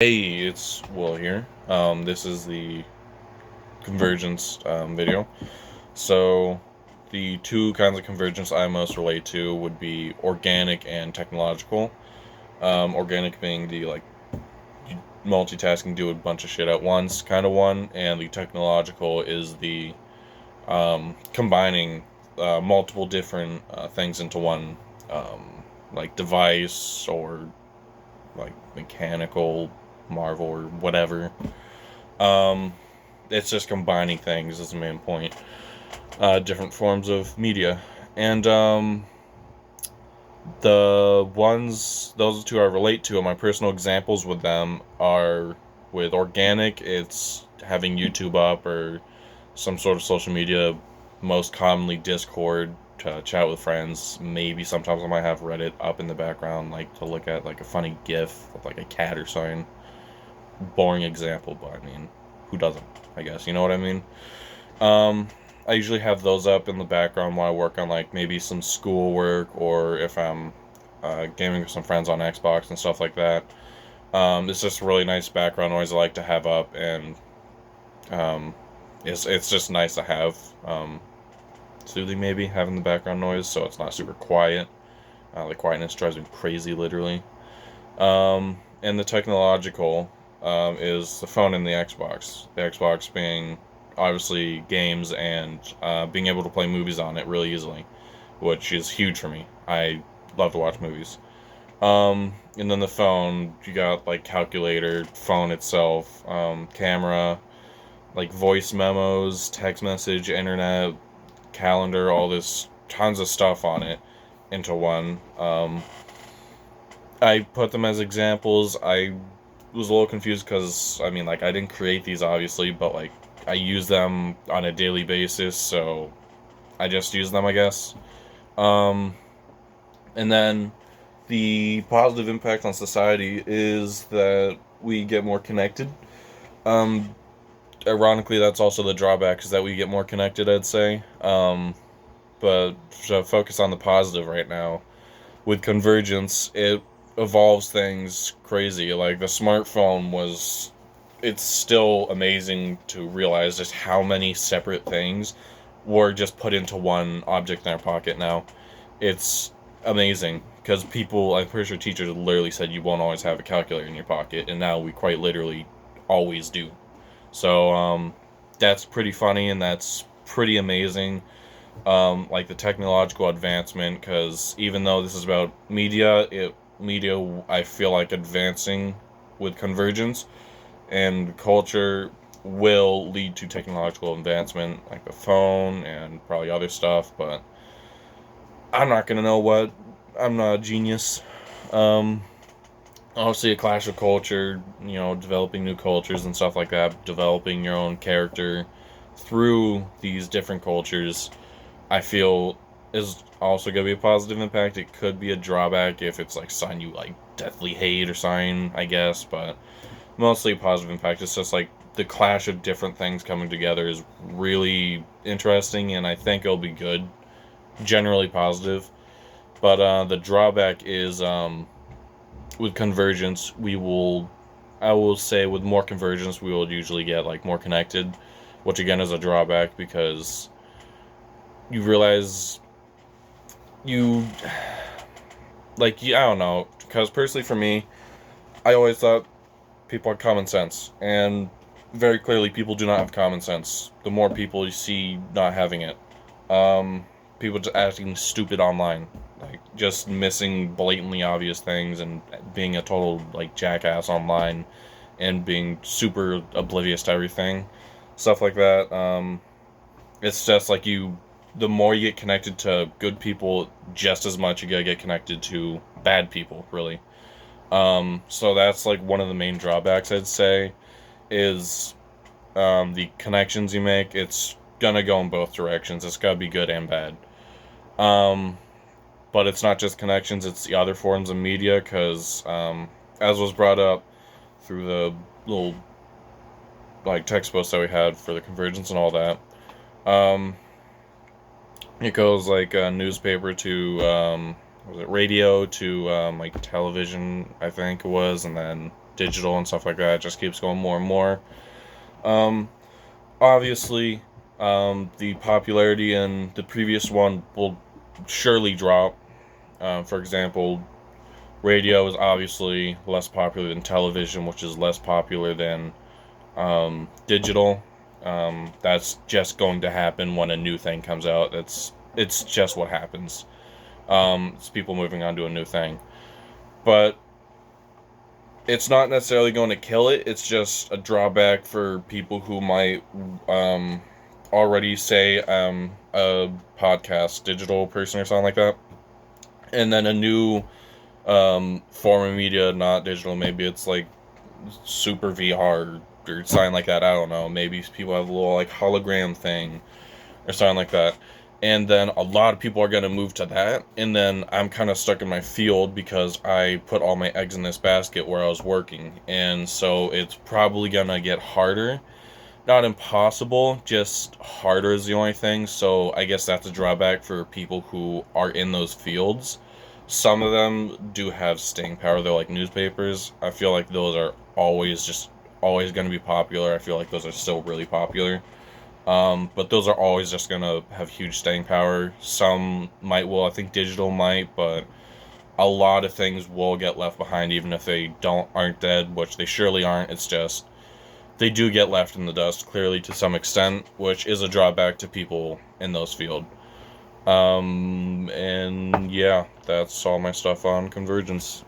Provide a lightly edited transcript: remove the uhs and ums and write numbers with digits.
Hey, it's Will here. This is the Convergence video. So, the two kinds of convergence I most relate to would be organic and technological. Organic being the multitasking, do a bunch of shit at once kind of one, and the technological is the combining multiple different things into one, device or mechanical marvel or whatever. Um, it's just combining things is the main point. Different forms of media. And those two I relate to, and my personal examples with them are with organic, it's having YouTube up or some sort of social media, most commonly Discord to chat with friends. Maybe sometimes I might have Reddit up in the background, like to look at like a funny GIF of like a cat or something. Boring example, but I mean, who doesn't? I guess you know what I mean. Um, I usually have those up in the background while I work on like maybe some schoolwork or if I'm gaming with some friends on Xbox and stuff like that. It's just really nice background noise I like to have up, and um, it's just nice to have. Soothing maybe having the background noise so it's not super quiet. The quietness drives me crazy, literally. And the technological is the phone and the Xbox. The Xbox being obviously games and being able to play movies on it really easily, which is huge for me. I love to watch movies. And then the phone, you got like calculator, phone itself, camera, like voice memos, text message, internet, calendar, all this tons of stuff on it into one. I put them as examples. I was a little confused because I mean, like, I didn't create these obviously, but like, I use them on a daily basis, so I just use them, I guess. Um, and then the positive impact on society is that we get more connected. Um, Ironically, that's also the drawback is that we get more connected, I'd say. But to focus on the positive right now, with convergence, it evolves things crazy. Like the smartphone was, it's still amazing to realize just how many separate things were just put into one object in our pocket now. It's amazing because people, I'm pretty sure teachers literally said you won't always have a calculator in your pocket, and now we quite literally always do. So, that's pretty funny and that's pretty amazing. Like the technological advancement, because even though this is about media I feel like advancing with convergence and culture will lead to technological advancement, like the phone and probably other stuff. But I'm not gonna know what. I'm not a genius. Um, Obviously, a clash of culture. Developing new cultures and stuff like that. Developing your own character through these different cultures I feel is also gonna be a positive impact. It could be a drawback if it's like something you like deathly hate or something, I guess, but mostly a positive impact. It's just like the clash of different things coming together is really interesting, and I think it'll be good, generally positive. But the drawback is with convergence, I will say, with more convergence, we will usually get like more connected, which again is a drawback because you realize you I don't know, because personally for me, I always thought people had common sense, and very clearly people do not have common sense. The more people you see not having it, um, people just acting stupid online, like just missing blatantly obvious things and being a total like jackass online, and being super oblivious to everything, stuff like that. It's just like the more you get connected to good people, just as much you gotta get connected to bad people, really. So that's like one of the main drawbacks I'd say is the connections you make. It's gonna go in both directions. It's gotta be good and bad. Um, but it's not just connections; it's the other forms of media. Because as was brought up through the little like text post that we had for the convergence and all that, um, it goes like newspaper to was it radio to like television, I think it was, and then digital and stuff like that. It just keeps going more and more. Obviously, the popularity in the previous one will surely drop. For example, radio is obviously less popular than television, which is less popular than digital. That's just going to happen when a new thing comes out. It's just what happens. It's people moving on to a new thing. But it's not necessarily going to kill it. It's just a drawback for people who might already say a podcast digital person or something like that. And then a new form of media, not digital. Maybe it's like super VR or something like that. I don't know. Maybe people have a little like hologram thing or something like that. And then a lot of people are going to move to that. And then I'm kind of stuck in my field because I put all my eggs in this basket where I was working. And so it's probably going to get harder. Not impossible, just harder is the only thing. So I guess that's a drawback for people who are in those fields. Some of them do have staying power. They're like newspapers. I feel like those are always going to be popular. I feel like those are still really popular. But those are always just going to have huge staying power. Some might will. I think digital might, but a lot of things will get left behind even if they aren't dead, which they surely aren't. It's just they do get left in the dust, clearly, to some extent, which is a drawback to people in those fields. And yeah, that's all my stuff on Convergence.